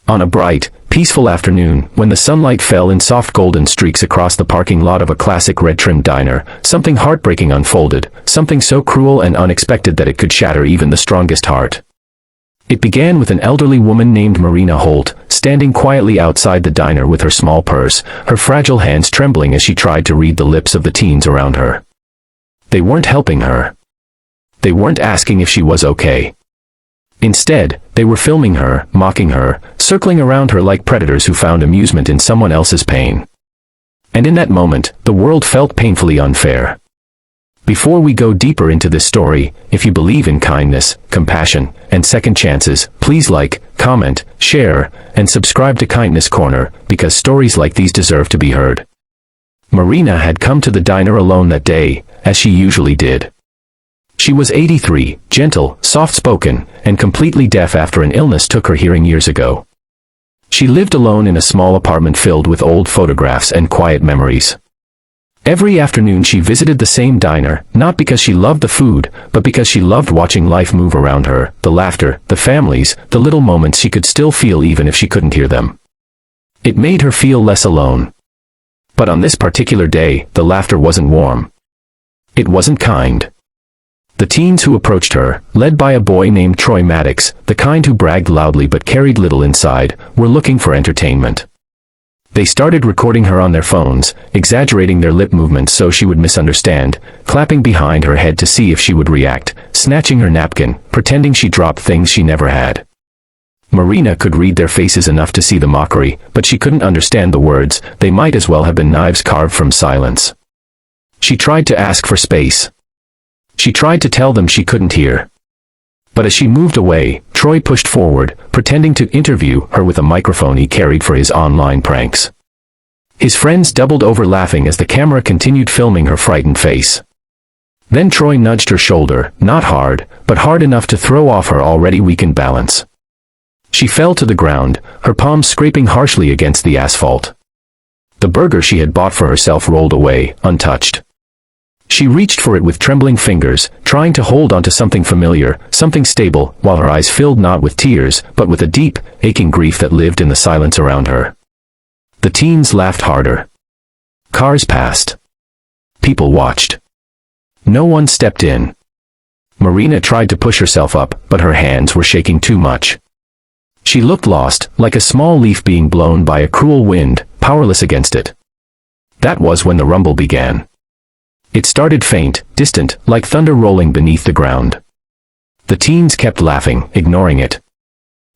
On a bright, peaceful afternoon, when the sunlight fell in soft golden streaks across the parking lot of a classic red-trimmed diner, something heartbreaking unfolded, something so cruel and unexpected that it could shatter even the strongest heart. It began with an elderly woman named Marina Holt, standing quietly outside the diner with her small purse, her fragile hands trembling as she tried to read the lips of the teens around her. They weren't helping her. They weren't asking if she was okay. Instead, they were filming her, mocking her, circling around her like predators who found amusement in someone else's pain. And in that moment, the world felt painfully unfair. Before we go deeper into this story, if you believe in kindness, compassion, and second chances, please like, comment, share, and subscribe to Kindness Corner, because stories like these deserve to be heard. Marina had come to the diner alone that day, as she usually did. She was 83, gentle, soft-spoken, and completely deaf after an illness took her hearing years ago. She lived alone in a small apartment filled with old photographs and quiet memories. Every afternoon she visited the same diner, not because she loved the food, but because she loved watching life move around her, the laughter, the families, the little moments she could still feel even if she couldn't hear them. It made her feel less alone. But on this particular day, the laughter wasn't warm. It wasn't kind. The teens who approached her, led by a boy named Troy Maddox, the kind who bragged loudly but carried little inside, were looking for entertainment. They started recording her on their phones, exaggerating their lip movements so she would misunderstand, clapping behind her head to see if she would react, snatching her napkin, pretending she dropped things she never had. Marina could read their faces enough to see the mockery, but she couldn't understand the words. They might as well have been knives carved from silence. She tried to ask for space. She tried to tell them she couldn't hear. But as she moved away, Troy pushed forward, pretending to interview her with a microphone he carried for his online pranks. His friends doubled over laughing as the camera continued filming her frightened face. Then Troy nudged her shoulder, not hard, but hard enough to throw off her already weakened balance. She fell to the ground, her palms scraping harshly against the asphalt. The burger she had bought for herself rolled away, untouched. She reached for it with trembling fingers, trying to hold onto something familiar, something stable, while her eyes filled not with tears, but with a deep, aching grief that lived in the silence around her. The teens laughed harder. Cars passed. People watched. No one stepped in. Marina tried to push herself up, but her hands were shaking too much. She looked lost, like a small leaf being blown by a cruel wind, powerless against it. That was when the rumble began. It started faint, distant, like thunder rolling beneath the ground. The teens kept laughing, ignoring it.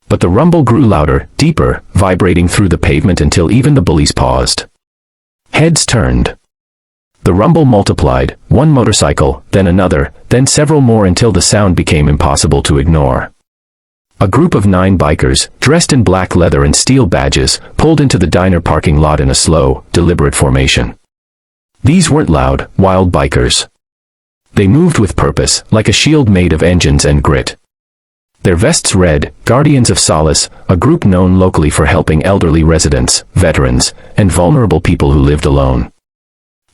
But the rumble grew louder, deeper, vibrating through the pavement until even the bullies paused. Heads turned. The rumble multiplied, one motorcycle, then another, then several more until the sound became impossible to ignore. A group of 9 bikers, dressed in black leather and steel badges, pulled into the diner parking lot in a slow, deliberate formation. These weren't loud, wild bikers. They moved with purpose, like a shield made of engines and grit. Their vests read, Guardians of Solace, a group known locally for helping elderly residents, veterans, and vulnerable people who lived alone.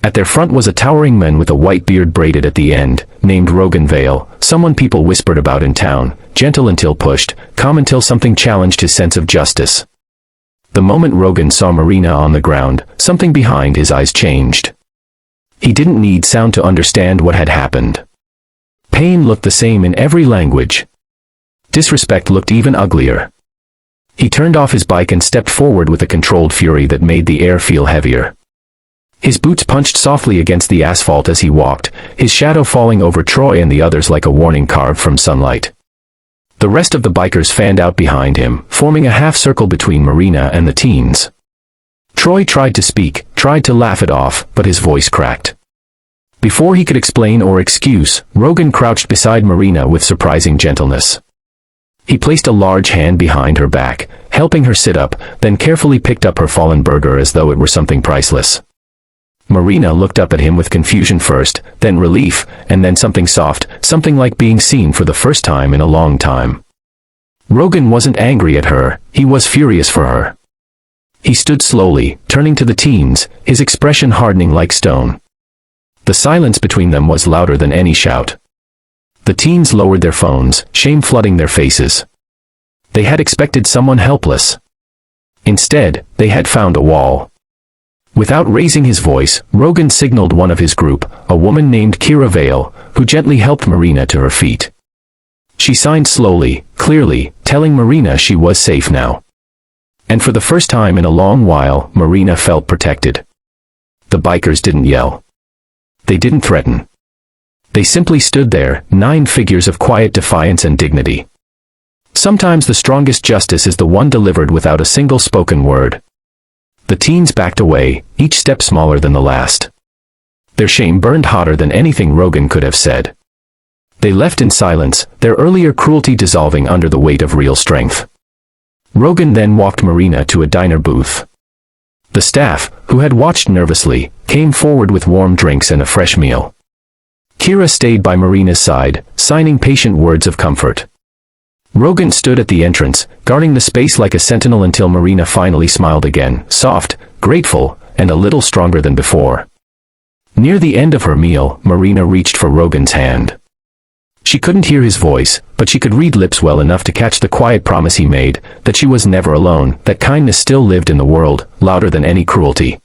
At their front was a towering man with a white beard braided at the end, named Rogan Vale, someone people whispered about in town, gentle until pushed, calm until something challenged his sense of justice. The moment Rogan saw Marina on the ground, something behind his eyes changed. He didn't need sound to understand what had happened. Pain looked the same in every language. Disrespect looked even uglier. He turned off his bike and stepped forward with a controlled fury that made the air feel heavier. His boots punched softly against the asphalt as he walked, his shadow falling over Troy and the others like a warning carved from sunlight. The rest of the bikers fanned out behind him, forming a half-circle between Marina and the teens. Troy tried to speak, tried to laugh it off, but his voice cracked. Before he could explain or excuse, Rogan crouched beside Marina with surprising gentleness. He placed a large hand behind her back, helping her sit up, then carefully picked up her fallen burger as though it were something priceless. Marina looked up at him with confusion first, then relief, and then something soft, something like being seen for the first time in a long time. Rogan wasn't angry at her, he was furious for her. He stood slowly, turning to the teens, his expression hardening like stone. The silence between them was louder than any shout. The teens lowered their phones, shame flooding their faces. They had expected someone helpless. Instead, they had found a wall. Without raising his voice, Rogan signaled one of his group, a woman named Kira Vale, who gently helped Marina to her feet. She signed slowly, clearly, telling Marina she was safe now. And for the first time in a long while, Marina felt protected. The bikers didn't yell. They didn't threaten. They simply stood there, 9 figures of quiet defiance and dignity. Sometimes the strongest justice is the one delivered without a single spoken word. The teens backed away, each step smaller than the last. Their shame burned hotter than anything Rogan could have said. They left in silence, their earlier cruelty dissolving under the weight of real strength. Rogan then walked Marina to a diner booth. The staff, who had watched nervously, came forward with warm drinks and a fresh meal. Kira stayed by Marina's side, signing patient words of comfort. Rogan stood at the entrance, guarding the space like a sentinel until Marina finally smiled again, soft, grateful, and a little stronger than before. Near the end of her meal, Marina reached for Rogan's hand. She couldn't hear his voice, but she could read lips well enough to catch the quiet promise he made, that she was never alone, that kindness still lived in the world, louder than any cruelty.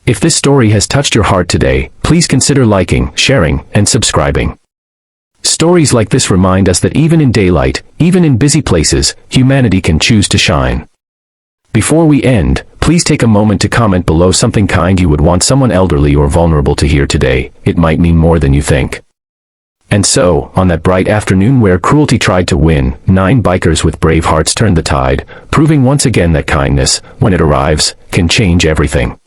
If this story has touched your heart today, please consider liking, sharing, and subscribing. Stories like this remind us that even in daylight, even in busy places, humanity can choose to shine. Before we end, please take a moment to comment below something kind you would want someone elderly or vulnerable to hear today. It might mean more than you think. And so, on that bright afternoon where cruelty tried to win, 9 bikers with brave hearts turned the tide, proving once again that kindness, when it arrives, can change everything.